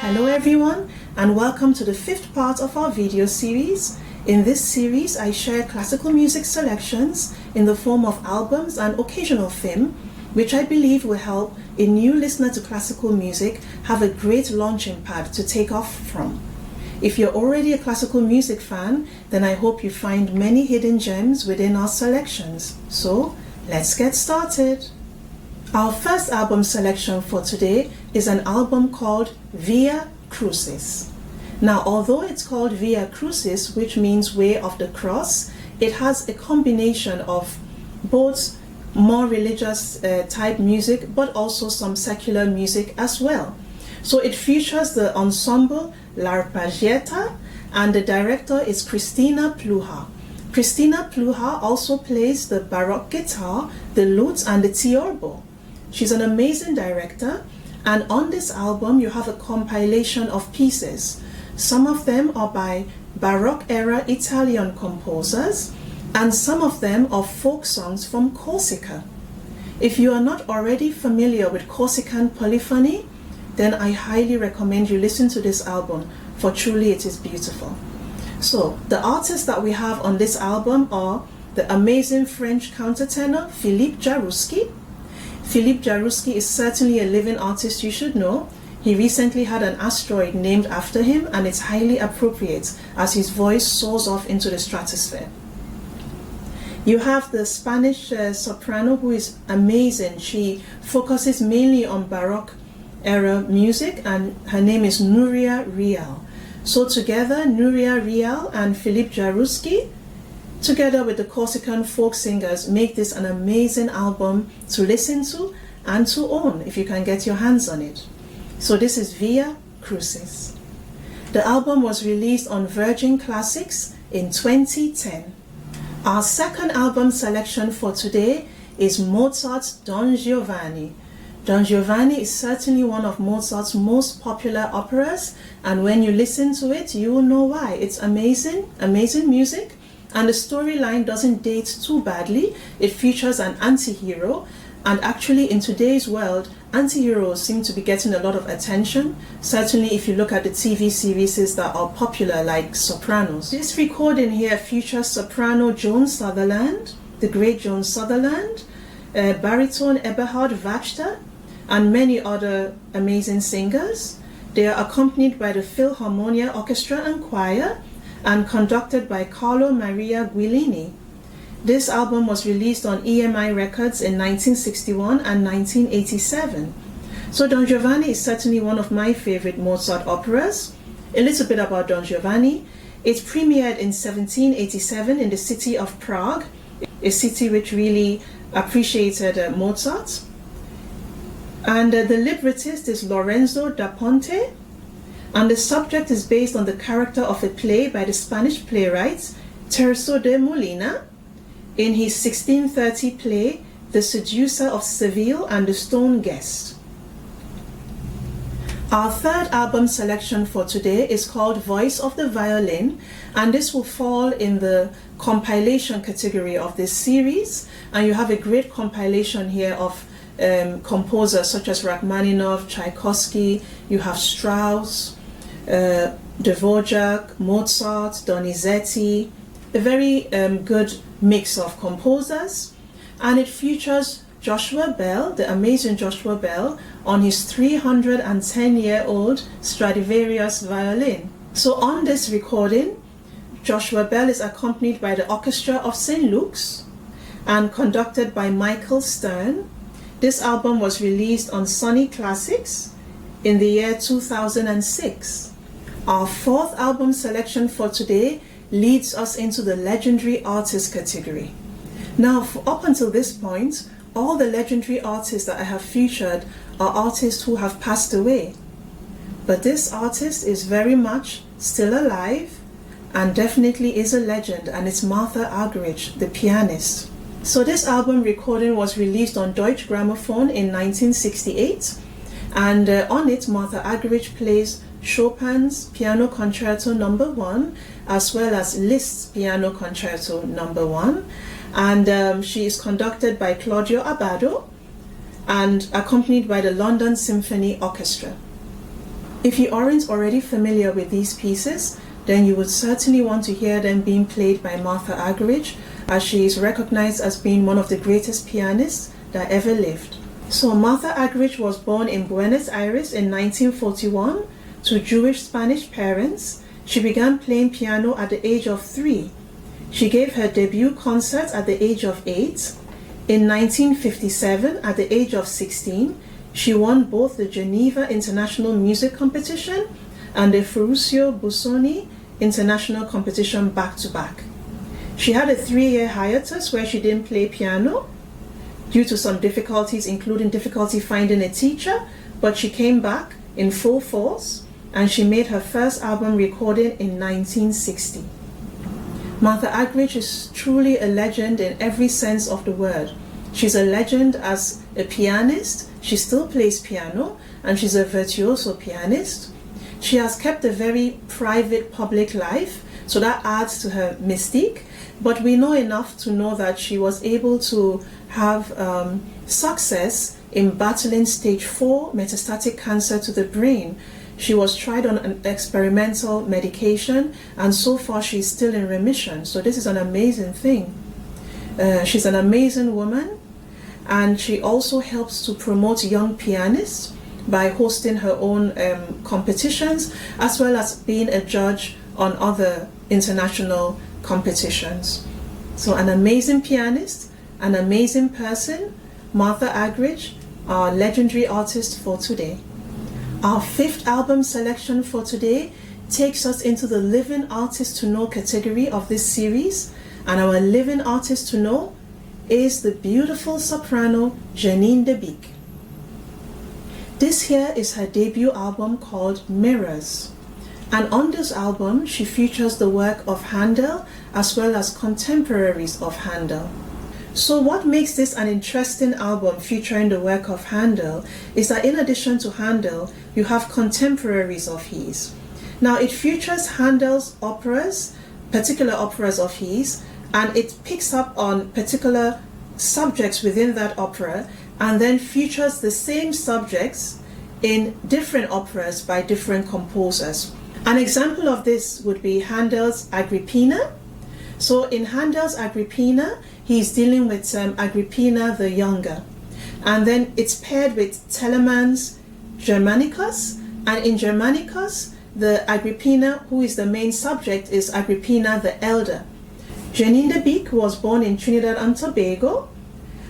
Hello everyone, and welcome to the fifth part of our video series. In this series, I share classical music selections in the form of albums and occasional film, which I believe will help a new listener to classical music have a great launching pad to take off from. If you're already a classical music fan, then I hope you find many hidden gems within our selections. So, let's get started. Our first album selection for today is an album called Via Cruces. Now, although it's called Via Cruces, which means Way of the Cross, it has a combination of both more religious type music, but also some secular music as well. So it features the ensemble L'Arpeggiata, and the director is Cristina Pluha. Cristina Pluha also plays the baroque guitar, the lute, and the tiorbo. She's an amazing director, and on this album you have a compilation of pieces. Some of them are by Baroque era Italian composers, and some of them are folk songs from Corsica. If you are not already familiar with Corsican polyphony, then I highly recommend you listen to this album, for truly it is beautiful. So, the artists that we have on this album are the amazing French countertenor Philippe Jaroussky. Philippe Jaroussky is certainly a living artist you should know. He recently had an asteroid named after him, and it's highly appropriate as his voice soars off into the stratosphere. You have the Spanish soprano who is amazing. She focuses mainly on Baroque era music, and her name is Nuria Rial. So together, Nuria Rial and Philippe Jaroussky, together with the Corsican folk singers, make this an amazing album to listen to and to own if you can get your hands on it. So this is Via Cruces. The album was released on Virgin Classics in 2010. Our second album selection for today is Mozart's Don Giovanni. Don Giovanni is certainly one of Mozart's most popular operas, and when you listen to it, you will know why. It's amazing, amazing music. And the storyline doesn't date too badly. It features an anti-hero, and actually in today's world, anti-heroes seem to be getting a lot of attention, certainly if you look at the TV series that are popular like Sopranos. This recording here features soprano Joan Sutherland, the great Joan Sutherland, baritone Eberhard Wachter, and many other amazing singers. They are accompanied by the Philharmonia Orchestra and Choir, and conducted by Carlo Maria Guillini. This album was released on EMI Records in 1961 and 1987. So Don Giovanni is certainly one of my favorite Mozart operas. A little bit about Don Giovanni. It premiered in 1787 in the city of Prague, a city which really appreciated Mozart. And the librettist is Lorenzo da Ponte. And the subject is based on the character of a play by the Spanish playwright Tirso de Molina in his 1630 play The Seducer of Seville and the Stone Guest. Our third album selection for today is called Voice of the Violin, and this will fall in the compilation category of this series. And you have a great compilation here of composers such as Rachmaninoff, Tchaikovsky, you have Strauss, Dvorak, Mozart, Donizetti, a very good mix of composers. And it features Joshua Bell, the amazing Joshua Bell, on his 310-year-old Stradivarius violin. So on this recording, Joshua Bell is accompanied by the Orchestra of St. Luke's and conducted by Michael Stern. This album was released on Sony Classics in the year 2006. Our fourth album selection for today leads us into the legendary artist category. Now, up until this point, all the legendary artists that I have featured are artists who have passed away. But this artist is very much still alive and definitely is a legend, and it's Martha Argerich, the pianist. So this album recording was released on Deutsche Grammophon in 1968, and on it Martha Argerich plays Chopin's Piano Concerto No. 1 as well as Liszt's Piano Concerto No. 1, and she is conducted by Claudio Abbado and accompanied by the London Symphony Orchestra. If you aren't already familiar with these pieces, then you would certainly want to hear them being played by Martha Argerich, as she is recognized as being one of the greatest pianists that ever lived. So Martha Argerich was born in Buenos Aires in 1941 to Jewish Spanish parents. She began playing piano at the age of 3. She gave her debut concert at the age of 8. In 1957, at the age of 16, she won both the Geneva International Music Competition and the Ferruccio Busoni International Competition back-to-back. She had a 3-year hiatus where she didn't play piano due to some difficulties, including difficulty finding a teacher, but she came back in full force and she made her first album recording in 1960. Martha Argerich is truly a legend in every sense of the word. She's a legend as a pianist. She still plays piano and she's a virtuoso pianist. She has kept a very private public life, so that adds to her mystique. But we know enough to know that she was able to have success in battling stage 4 metastatic cancer to the brain. She was tried on an experimental medication, and so far she's still in remission. So this is an amazing thing. She's an amazing woman, and she also helps to promote young pianists by hosting her own competitions, as well as being a judge on other international competitions. So an amazing pianist, an amazing person, Martha Argerich, our legendary artist for today. Our 5th album selection for today takes us into the Living Artist to Know category of this series, and our Living Artist to Know is the beautiful soprano Jeanine De Bique. This here is her debut album called Mirrors, and on this album she features the work of Handel as well as contemporaries of Handel. So what makes this an interesting album featuring the work of Handel is that in addition to Handel, you have contemporaries of his. Now it features Handel's operas, particular operas of his, and it picks up on particular subjects within that opera and then features the same subjects in different operas by different composers. An example of this would be Handel's Agrippina. So in Handel's Agrippina, he's dealing with Agrippina the Younger. And then it's paired with Telemann's Germanicus. And in Germanicus, the Agrippina, who is the main subject, is Agrippina the Elder. Jeanine De Bique was born in Trinidad and Tobago.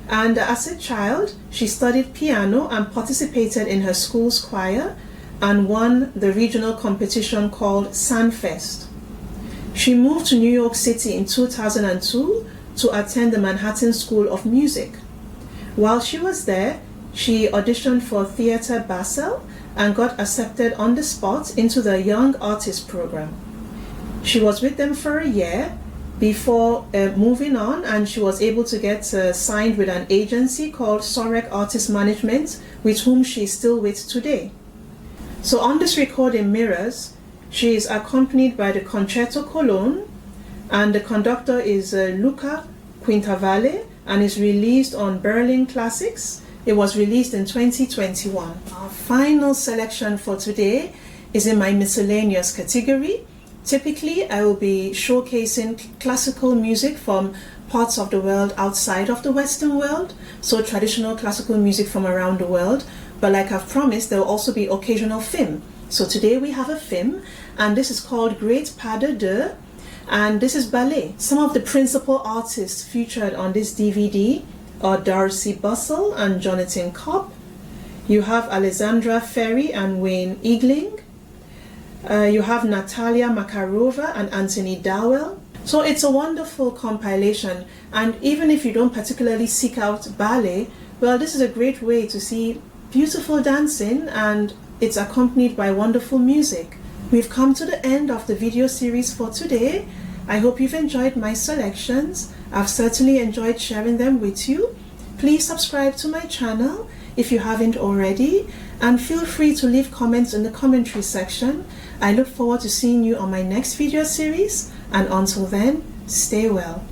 And as a child, she studied piano and participated in her school's choir and won the regional competition called Sanfest. She moved to New York City in 2002 to attend the Manhattan School of Music. While she was there, she auditioned for Theatre Basel and got accepted on the spot into the Young Artist program. She was with them for a year before moving on, and she was able to get signed with an agency called Sorek Artist Management, with whom she is still with today. So on this recording, Mirrors, she is accompanied by the Concerto Cologne, and the conductor is Luca Quintavalle, and is released on Berlin Classics. It was released in 2021. Our final selection for today is in my Miscellaneous category. Typically, I will be showcasing classical music from parts of the world outside of the Western world, so traditional classical music from around the world. But like I've promised, there will also be occasional film. So today we have a film, and this is called Great Pas de Deux, and this is ballet. Some of the principal artists featured on this DVD are Darcy Bussell and Jonathan Kopp. You have Alexandra Ferry and Wayne Eagling. You have Natalia Makarova and Anthony Dowell. So it's a wonderful compilation, and even if you don't particularly seek out ballet, well, this is a great way to see beautiful dancing, and it's accompanied by wonderful music. We've come to the end of the video series for today. I hope you've enjoyed my selections. I've certainly enjoyed sharing them with you. Please subscribe to my channel if you haven't already, and feel free to leave comments in the commentary section. I look forward to seeing you on my next video series, and until then, stay well.